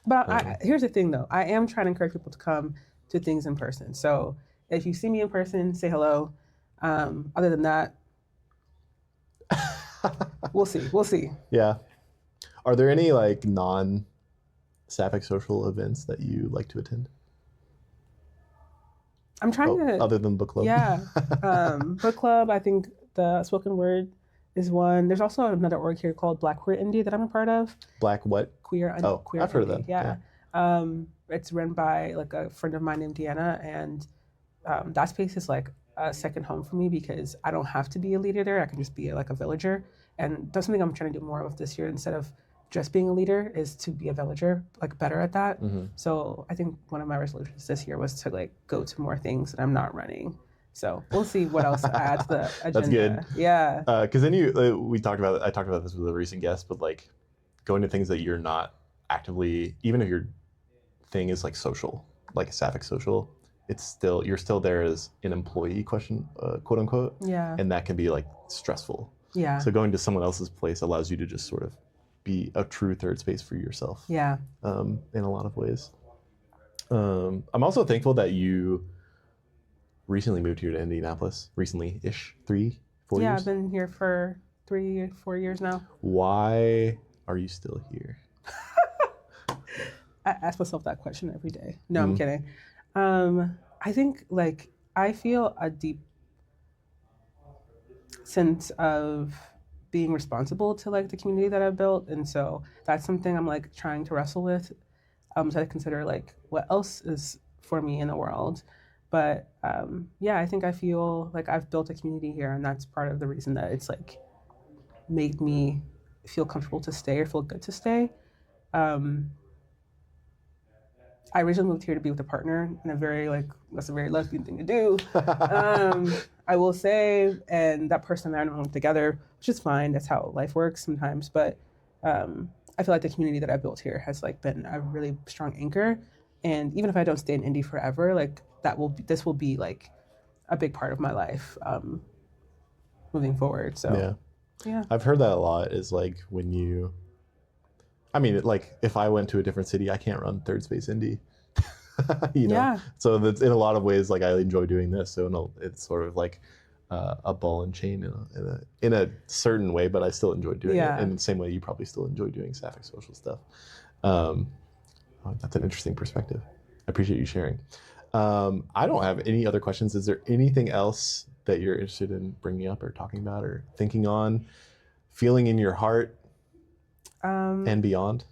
A: But here's the thing, though. I am trying to encourage people to come to things in person. So if you see me in person, say hello. Other than that, we'll see. We'll see.
B: Yeah. Are there any like non-Sapphic Social events that you like to attend?
A: I'm trying to.
B: Other than book club?
A: Yeah. Book club, I think the spoken word is one. There's also another org here called Black Queer Indie that I'm a part of.
B: Black what?
A: Queer. Queer
B: I've heard of that.
A: Yeah. It's run by like a friend of mine named Deanna, and that space is like a second home for me, because I don't have to be a leader there. I can just be like a villager. And that's something I'm trying to do more of this year, instead of just being a leader, is to be a villager, like better at that.
B: Mm-hmm.
A: So I think one of my resolutions this year was to like go to more things that I'm not running. So we'll see what else I add to the agenda.
B: That's good.
A: Yeah.
B: Because then I talked about this with a recent guest, but like going to things that you're not actively, even if your thing is like social, like a Sapphic Social, you're still there as an employee, quote unquote.
A: Yeah.
B: And that can be like stressful.
A: Yeah.
B: So going to someone else's place allows you to just sort of be a true third space for yourself.
A: Yeah.
B: In a lot of ways. I'm also thankful that you recently moved here to Indianapolis. Recently-ish, 3-4 years?
A: Yeah, I've been here for 3-4 years now.
B: Why are you still here?
A: I ask myself that question every day. No, I'm kidding. I think like I feel a deep sense of being responsible to like the community that I've built, and so that's something I'm like trying to wrestle with. So I consider like what else is for me in the world. But I think I feel like I've built a community here, and that's part of the reason that it's like made me feel comfortable to stay or feel good to stay. I originally moved here to be with a partner, and that's a very lesbian thing to do. I will say, and that person and I are together, which is fine. That's how life works sometimes. But I feel like the community that I built here has like been a really strong anchor. And even if I don't stay in Indy forever, like this will be like a big part of my life moving forward. So yeah,
B: I've heard that a lot. Is like like if I went to a different city, I can't run Third Space Indy.
A: Yeah.
B: So that's in a lot of ways like I enjoy doing this. So it's sort of like a ball and chain in a certain way, but I still enjoy doing it in the same way you probably still enjoy doing Sapphic Social stuff. That's an interesting perspective. I appreciate you sharing. I don't have any other questions. Is there anything else that you're interested in bringing up or talking about or thinking on, feeling in your heart and beyond?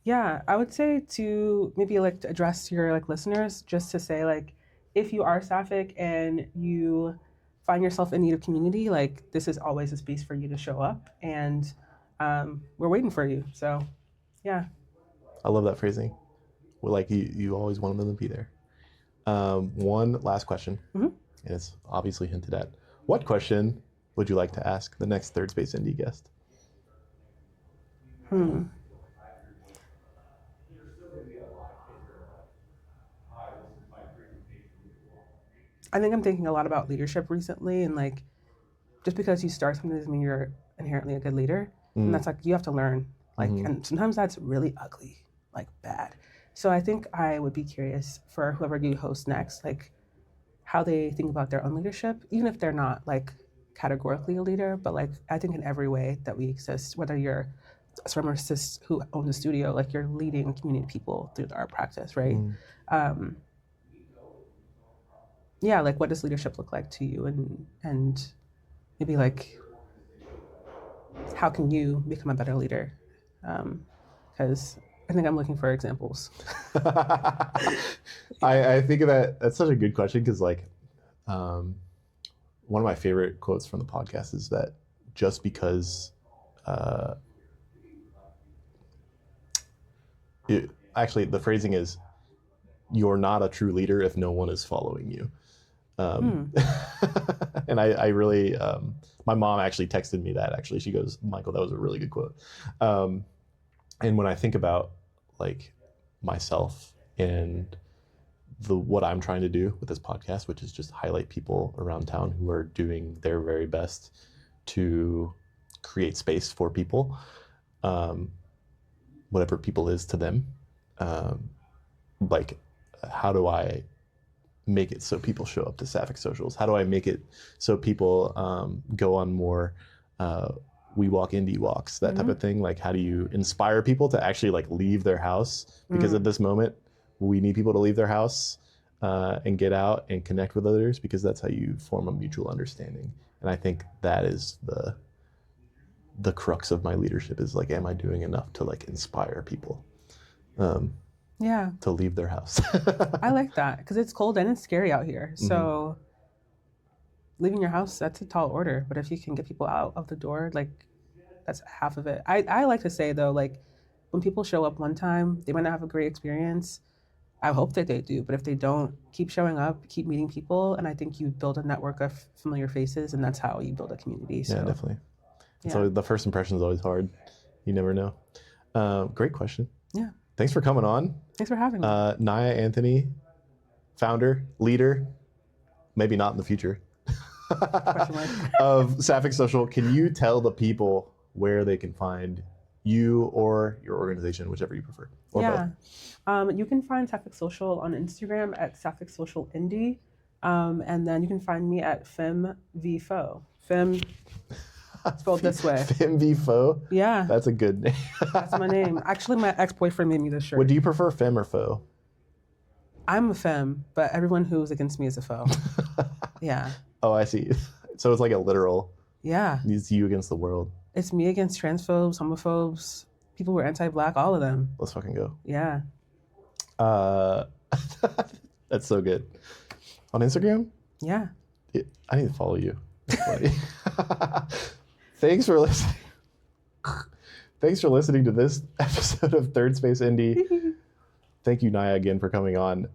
A: Yeah, I would say to maybe like to address your like listeners, just to say like, if you are Sapphic and you find yourself in need of community, like this is always a space for you to show up, and we're waiting for you. So, yeah.
B: I love that phrasing. Well, like you always want them to be there. One last question, and it's obviously hinted at. What question would you like to ask the next Third Space Indy guest?
A: I think I'm thinking a lot about leadership recently, and like, just because you start something doesn't mean you're inherently a good leader. And that's like, you have to learn, like, and sometimes that's really ugly, like bad. So I think I would be curious for whoever you host next, like how they think about their own leadership, even if they're not like categorically a leader, but like, I think in every way that we exist, whether you're a supremacist who owns a studio, like you're leading a community of people through the art practice, right? Yeah, like what does leadership look like to you, and maybe like how can you become a better leader? Because I think I'm looking for examples.
B: I think of that's such a good question, because like one of my favorite quotes from the podcast is that just because Actually, the phrasing is, you're not a true leader if no one is following you. And I really, my mom actually texted me that, actually. She goes, Michael, that was a really good quote. And when I think about like myself and what I'm trying to do with this podcast, which is just highlight people around town who are doing their very best to create space for people, whatever people is to them. Like, how do I make it so people show up to Sapphic Socials? How do I make it so people go on more We Walk Indie walks, that type of thing? Like, how do you inspire people to actually like leave their house? Because at this moment, we need people to leave their house and get out and connect with others, because that's how you form a mutual understanding. And I think that is the crux of my leadership, is like, am I doing enough to like inspire people to leave their house?
A: I like that, because it's cold and it's scary out here. So leaving your house, that's a tall order. But if you can get people out of the door, like, that's half of it. I like to say, though, like, when people show up one time, they might not have a great experience. I hope that they do. But if they don't, keep showing up, keep meeting people. And I think you build a network of familiar faces, and that's how you build a community. So,
B: yeah, definitely. So the first impression is always hard. You never know. Great question.
A: Yeah.
B: Thanks for coming on.
A: Thanks for having me.
B: Nya Anthony, founder, leader, maybe not in the future, of Sapphic Social. Can you tell the people where they can find you or your organization, whichever you prefer? Or both?
A: You can find Sapphic Social on Instagram at Sapphic Social Indy. And then you can find me at FemVFo. Fem spelled this way.
B: FemVFo?
A: Yeah.
B: That's a good name.
A: That's my name. Actually, my ex-boyfriend made me this shirt.
B: What do you prefer, fem or foe?
A: I'm a femme, but everyone who's against me is a foe. Yeah.
B: Oh, I see. So it's like a literal.
A: Yeah.
B: It's you against the world.
A: It's me against transphobes, homophobes, people who are anti-Black, all of them.
B: Let's fucking go.
A: Yeah.
B: That's so good. On Instagram?
A: Yeah.
B: I need to follow you. Thanks for listening. Thanks for listening to this episode of Third Space Indy. Thank you, Nya, again for coming on.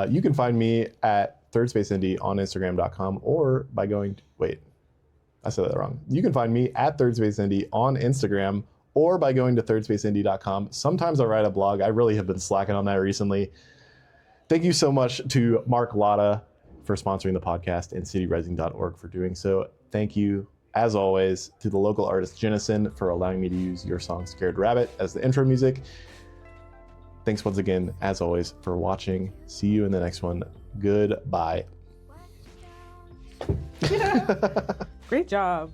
B: You can find me at Third Space Indy on Instagram.com, or by going wait, I said that wrong. You can find me at Third Space Indy on Instagram, or by going to thirdspaceindy.com. Sometimes I write a blog. I really have been slacking on that recently. Thank you so much to Mark Lotta for sponsoring the podcast, and cityrising.org for doing so. Thank you, as always, to the local artist Jennison for allowing me to use your song Scared Rabbit as the intro music. Thanks once again, as always, for watching. See you in the next one. Goodbye.
A: Great job.